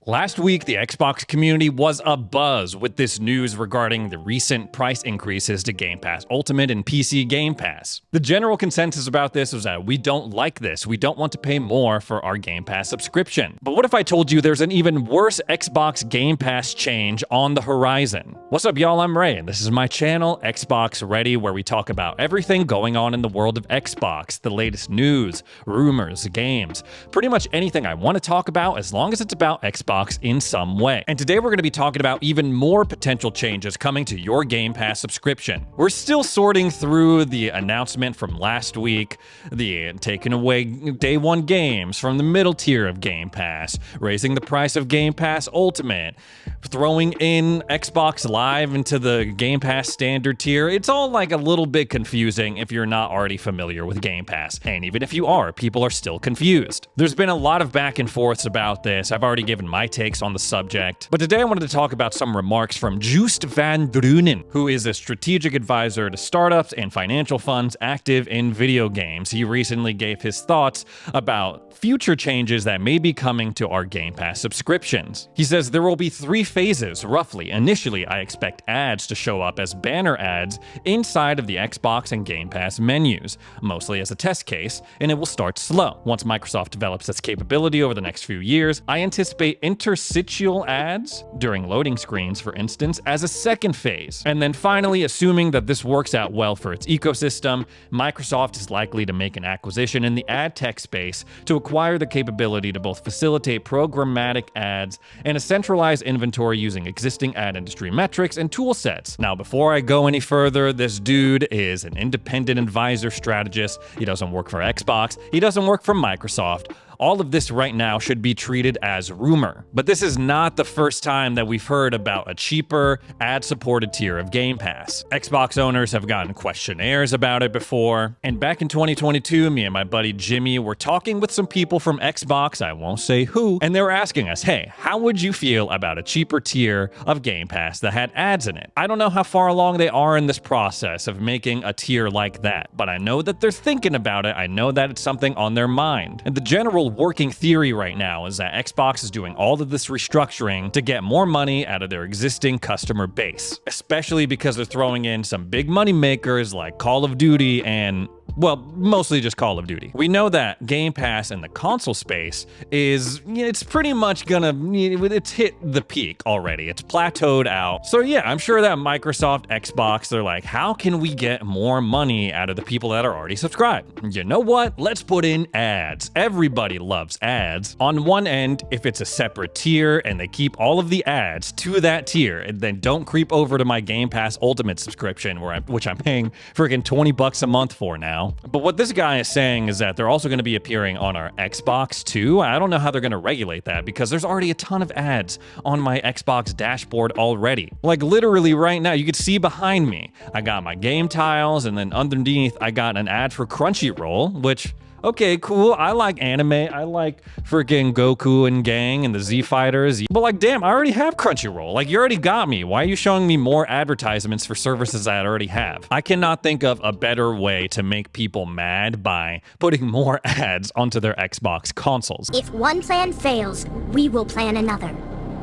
Last week, the Xbox community was abuzz with this news regarding the recent price increases to Game Pass Ultimate and PC Game Pass. The general consensus about this was that we don't like this. We don't want to pay more for our Game Pass subscription. But what if I told you there's an even worse Xbox Game Pass change on the horizon? What's up, y'all? I'm Ray, and this is my channel, Xbox Ready, where we talk about everything going on in the world of Xbox, the latest news, rumors, games, pretty much anything I want to talk about as long as it's about Xbox in some way. And today we're going to be talking about even more potential changes coming to your Game Pass subscription. We're still sorting through the announcement from last week, the taking away day one games from the middle tier of Game Pass, raising the price of Game Pass Ultimate, throwing in Xbox Live into the Game Pass standard tier. It's all like a little bit confusing if you're not already familiar with Game Pass. And even if you are, people are still confused. There's been a lot of back and forths about this. I've already given my takes on the subject. But today I wanted to talk about some remarks from Joost van Drunen, who is a strategic advisor to startups and financial funds active in video games. He recently gave his thoughts about future changes that may be coming to our Game Pass subscriptions. He says there will be 3 phases, roughly. Initially, I expect ads to show up as banner ads inside of the Xbox and Game Pass menus, mostly as a test case, and it will start slow. Once Microsoft develops this capability over the next few years, I anticipate interstitial ads during loading screens, for instance, as a second phase. And then finally, assuming that this works out well for its ecosystem, Microsoft is likely to make an acquisition in the ad tech space to acquire the capability to both facilitate programmatic ads and a centralized inventory using existing ad industry metrics and tool sets. Now, before I go any further, this dude is an independent advisor strategist. He doesn't work for Xbox. He doesn't work for Microsoft. All of this right now should be treated as rumor. But this is not the first time that we've heard about a cheaper, ad-supported tier of Game Pass. Xbox owners have gotten questionnaires about it before. And back in 2022, me and my buddy Jimmy were talking with some people from Xbox, I won't say who, and they were asking us, hey, how would you feel about a cheaper tier of Game Pass that had ads in it? I don't know how far along they are in this process of making a tier like that, but I know that they're thinking about it. I know that it's something on their mind. And the general working theory right now is that Xbox is doing all of this restructuring to get more money out of their existing customer base, especially because they're throwing in some big money makers like Call of Duty and, well, mostly just Call of Duty. We know that Game Pass in the console space is, it's pretty much it's hit the peak already. It's plateaued out. So yeah, I'm sure that Microsoft, Xbox, they're like, how can we get more money out of the people that are already subscribed? You know what? Let's put in ads. Everybody loves ads. On one end, if it's a separate tier and they keep all of the ads to that tier and then don't creep over to my Game Pass Ultimate subscription, which I'm paying freaking $20 a month for now. But what this guy is saying is that they're also going to be appearing on our Xbox too. I don't know how they're going to regulate that because there's already a ton of ads on my Xbox dashboard already. Like literally right now, you can see behind me, I got my game tiles, and then underneath I got an ad for Crunchyroll, which, okay, cool. I like anime. I like freaking Goku and Gang and the Z Fighters. But like, damn, I already have Crunchyroll. Like, you already got me. Why are you showing me more advertisements for services that I already have? I cannot think of a better way to make people mad by putting more ads onto their Xbox consoles. If one plan fails, we will plan another.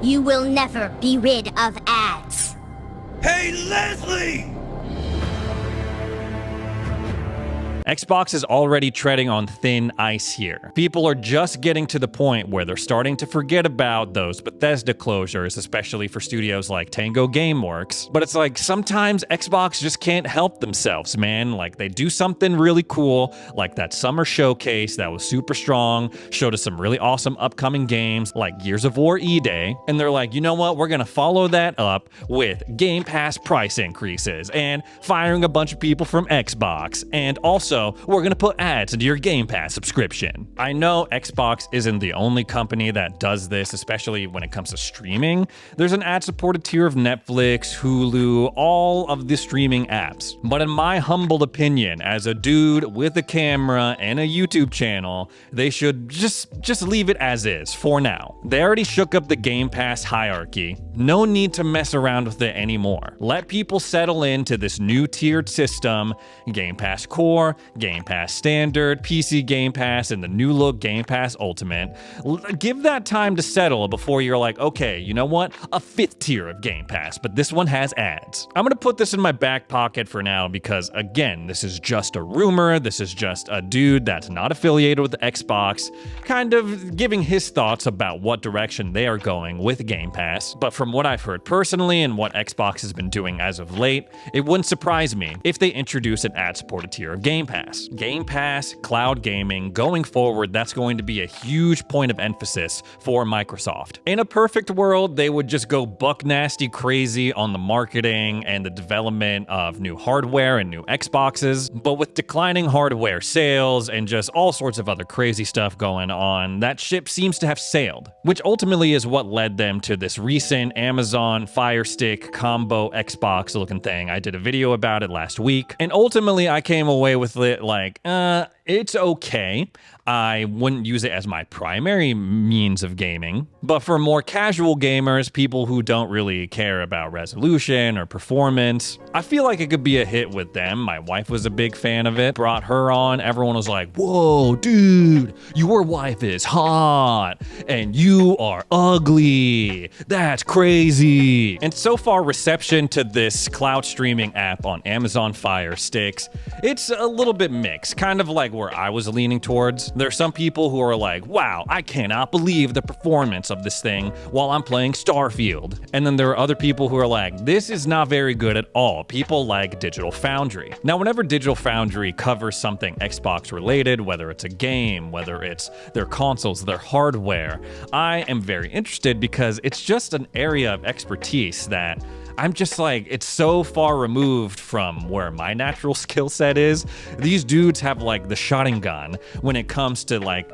You will never be rid of ads. Hey, Leslie! Xbox is already treading on thin ice here. People are just getting to the point where they're starting to forget about those Bethesda closures, especially for studios like Tango Gameworks. But it's like sometimes Xbox just can't help themselves, man. Like they do something really cool, like that summer showcase that was super strong, showed us some really awesome upcoming games like Gears of War E-Day. And they're like, you know what? We're gonna follow that up with Game Pass price increases and firing a bunch of people from Xbox, and also we're gonna put ads into your Game Pass subscription. I know Xbox isn't the only company that does this, especially when it comes to streaming. There's an ad-supported tier of Netflix, Hulu, all of the streaming apps. But in my humble opinion, as a dude with a camera and a YouTube channel, they should just leave it as is for now. They already shook up the Game Pass hierarchy. No need to mess around with it anymore. Let people settle into this new tiered system, Game Pass Core, Game Pass Standard, PC Game Pass, and the new look Game Pass Ultimate. Give that time to settle before you're like, okay, you know what? A 5th tier of Game Pass, but this one has ads. I'm gonna put this in my back pocket for now because, again, this is just a rumor. This is just a dude that's not affiliated with Xbox, kind of giving his thoughts about what direction they are going with Game Pass. But from what I've heard personally and what Xbox has been doing as of late, it wouldn't surprise me if they introduce an ad-supported tier of Game Pass. Game Pass, cloud gaming, going forward, that's going to be a huge point of emphasis for Microsoft. In a perfect world, they would just go buck nasty crazy on the marketing and the development of new hardware and new Xboxes, but with declining hardware sales and just all sorts of other crazy stuff going on, that ship seems to have sailed, which ultimately is what led them to this recent Amazon Fire Stick combo Xbox looking thing. I did a video about it last week, and ultimately I came away with it like, it's okay. I wouldn't use it as my primary means of gaming, but for more casual gamers, people who don't really care about resolution or performance, I feel like it could be a hit with them. My wife was a big fan of it, brought her on. Everyone was like, whoa, dude, your wife is hot and you are ugly. That's crazy. And so far, reception to this cloud streaming app on Amazon Fire Sticks, it's a little bit mixed, kind of like where I was leaning towards. There are some people who are like, wow, I cannot believe the performance of this thing while I'm playing Starfield. And then there are other people who are like, this is not very good at all. People like Digital Foundry. Now, whenever Digital Foundry covers something Xbox related, whether it's a game, whether it's their consoles, their hardware, I am very interested because it's just an area of expertise that I'm just like, it's so far removed from where my natural skill set is. These dudes have like the Sharingan when it comes to like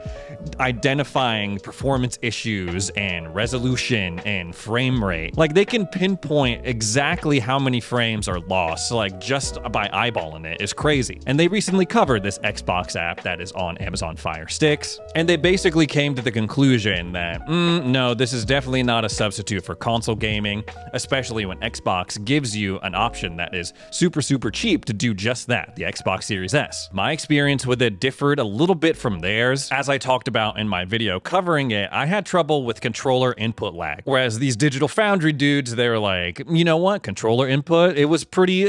identifying performance issues and resolution and frame rate. Like they can pinpoint exactly how many frames are lost, like just by eyeballing it is crazy. And they recently covered this Xbox app that is on Amazon Fire Sticks, and they basically came to the conclusion that, no, this is definitely not a substitute for console gaming, especially when Xbox gives you an option that is super cheap to do just that, the Xbox Series S. My experience with it differed a little bit from theirs. As I talked about in my video covering it, I had trouble with controller input lag. Whereas these Digital Foundry dudes, they were like, you know what, controller input, it was pretty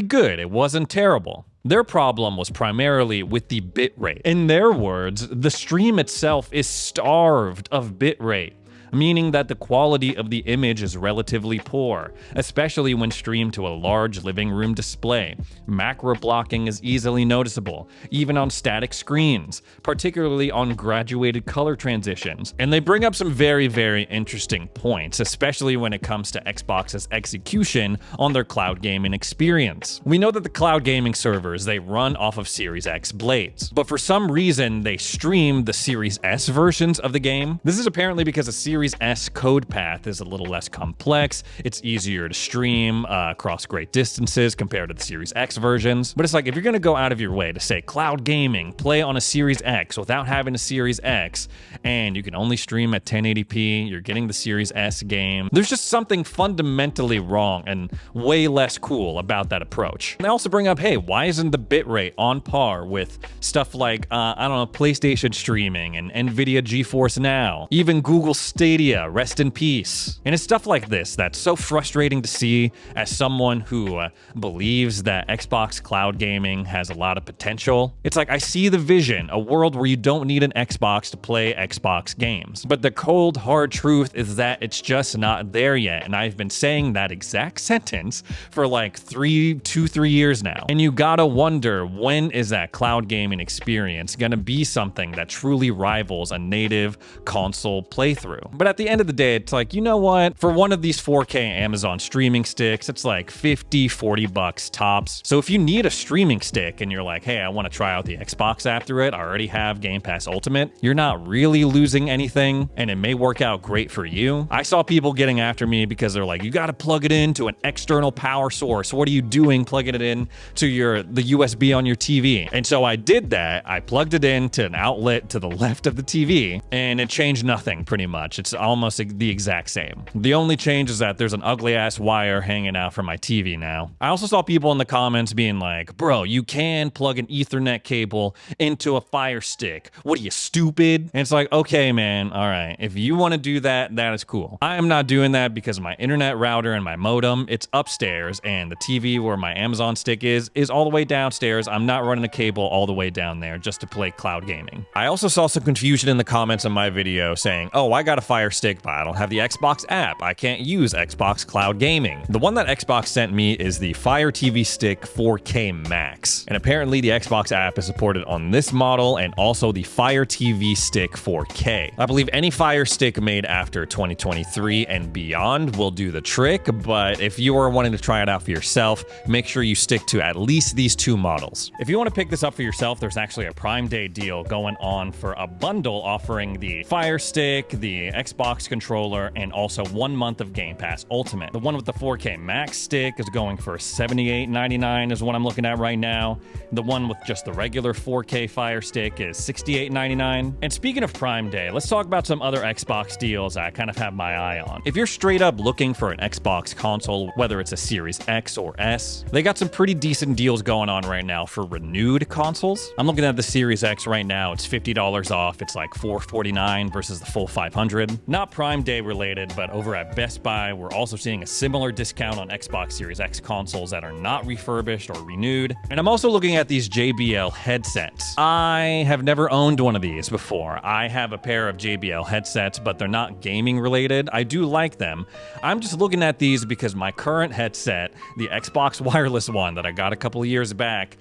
good. It wasn't terrible. Their problem was primarily with the bitrate. In their words, the stream itself is starved of bitrate, meaning that the quality of the image is relatively poor, especially when streamed to a large living room display. Macro blocking is easily noticeable, even on static screens, particularly on graduated color transitions. And they bring up some very interesting points, especially when it comes to Xbox's execution on their cloud gaming experience. We know that the cloud gaming servers, they run off of Series X blades, but for some reason they stream the Series S versions of the game. This is apparently because a Series S code path is a little less complex. It's easier to stream across great distances compared to the Series X versions. But it's like, if you're gonna go out of your way to say cloud gaming, play on a Series X without having a Series X, and you can only stream at 1080p, you're getting the Series S game, there's just something fundamentally wrong and way less cool about that approach. And they also bring up, hey, why isn't the bitrate on par with stuff like, I don't know, PlayStation streaming and NVIDIA GeForce Now, even Google Stadia, rest in peace. And it's stuff like this that's so frustrating to see as someone who believes that Xbox cloud gaming has a lot of potential. It's like, I see the vision, a world where you don't need an Xbox to play Xbox games. But the cold, hard truth is that it's just not there yet. And I've been saying that exact sentence for like 3 years now. And you gotta wonder, when is that cloud gaming experience gonna be something that truly rivals a native console playthrough? But at the end of the day, it's like, you know what? For one of these 4K Amazon streaming sticks, it's like $50-$40 tops. So if you need a streaming stick and you're like, hey, I want to try out the Xbox app through it, I already have Game Pass Ultimate, you're not really losing anything, and it may work out great for you. I saw people getting after me because they're like, you got to plug it into an external power source. What are you doing plugging it in to the USB on your TV? And so I did that. I plugged it in to an outlet to the left of the TV, and it changed nothing pretty much. It it's almost the exact same. The only change is that there's an ugly ass wire hanging out from my TV now. I also saw people in the comments being like, bro, you can plug an Ethernet cable into a Fire Stick. What are you, stupid? And it's like, okay, man, all right. If you want to do that, that is cool. I am not doing that because my internet router and my modem, it's upstairs, and the TV where my Amazon stick is all the way downstairs. I'm not running a cable all the way down there just to play cloud gaming. I also saw some confusion in the comments on my video saying, oh, I got a Fire Stick, but I don't have the Xbox app. I can't use Xbox Cloud Gaming. The one that Xbox sent me is the Fire TV Stick 4K Max. And apparently the Xbox app is supported on this model and also the Fire TV Stick 4K. I believe any Fire Stick made after 2023 and beyond will do the trick, but if you are wanting to try it out for yourself, make sure you stick to at least these two models. If you want to pick this up for yourself, there's actually a Prime Day deal going on for a bundle offering the Fire Stick, the Xbox controller, and also 1 month of Game Pass Ultimate. The one with the 4K Max stick is going for $78.99 is what I'm looking at right now. The one with just the regular 4K Fire Stick is $68.99. And speaking of Prime Day, let's talk about some other Xbox deals I kind of have my eye on. If you're straight up looking for an Xbox console, whether it's a Series X or S, they got some pretty decent deals going on right now for renewed consoles. I'm looking at the Series X right now. It's $50 off. It's like $449 versus the full $500. Not Prime Day related, but over at Best Buy, we're also seeing a similar discount on Xbox Series X consoles that are not refurbished or renewed. And I'm also looking at these JBL headsets. I have never owned one of these before. I have a pair of JBL headsets, but they're not gaming related. I do like them. I'm just looking at these because my current headset, the Xbox wireless one that I got a couple of years back,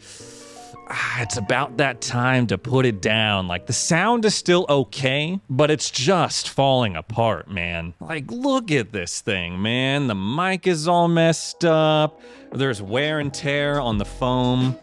it's about that time to put it down. Like, the sound is still okay, but it's just falling apart, man. Like, look at this thing, man. The mic is all messed up. There's wear and tear on the foam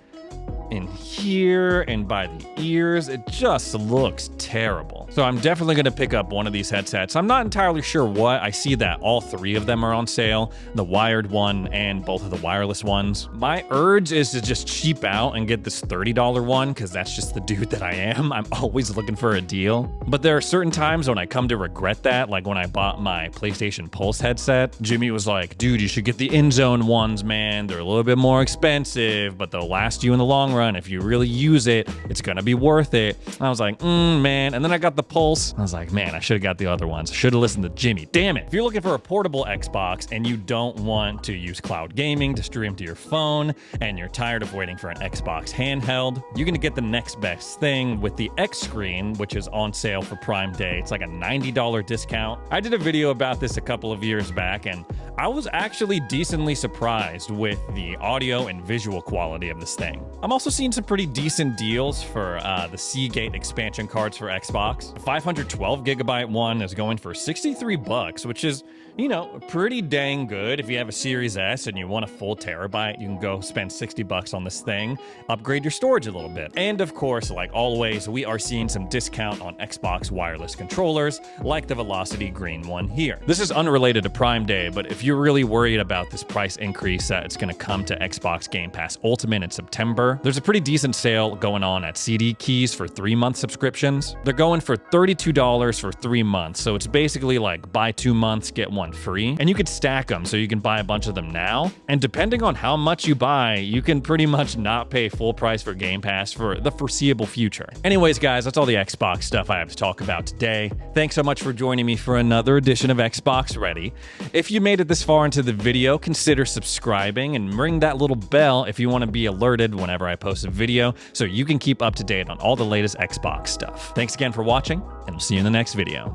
in here and by the ears. It just looks terrible. So I'm definitely going to pick up one of these headsets. I'm not entirely sure what. I see that all three of them are on sale, the wired one and both of the wireless ones. My urge is to just cheap out and get this $30 one because that's just the dude that I am. I'm always looking for a deal. But there are certain times when I come to regret that, like when I bought my PlayStation Pulse headset. Jimmy was like, dude, you should get the InZone ones, man. They're a little bit more expensive, but they'll last you in the long run. If you really use it, it's gonna be worth it. I was like, man. And then I got the Pulse. I was like, man, I should have got the other ones. I should have listened to Jimmy. Damn it. If you're looking for a portable Xbox and you don't want to use cloud gaming to stream to your phone, and you're tired of waiting for an Xbox handheld, you're gonna get the next best thing with the X Screen, which is on sale for Prime Day. It's like a $90 discount. I did a video about this a couple of years back, and I was actually decently surprised with the audio and visual quality of this thing. I'm also seeing some pretty decent deals for the Seagate expansion cards for Xbox. The 512 gigabyte one is going for $63, which is, you know, pretty dang good. If you have a Series S and you want a full terabyte, you can go spend $60 on this thing, upgrade your storage a little bit. And of course, like always, we are seeing some discount on Xbox wireless controllers, like the Velocity Green one here. This is unrelated to Prime Day, but if you're really worried about this price increase that it's gonna come to Xbox Game Pass Ultimate in September, there's a pretty decent sale going on at CD Keys for 3-month subscriptions. They're going for $32 for 3 months, so it's basically like buy 2 months, get one free. And you could stack them, so you can buy a bunch of them now. And depending on how much you buy, you can pretty much not pay full price for Game Pass for the foreseeable future. Anyways, guys, that's all the Xbox stuff I have to talk about today. Thanks so much for joining me for another edition of Xbox Ready. If you made it this far into the video, consider subscribing and ring that little bell if you want to be alerted whenever I post a video, so you can keep up to date on all the latest Xbox stuff. Thanks again for watching, and we'll see you in the next video.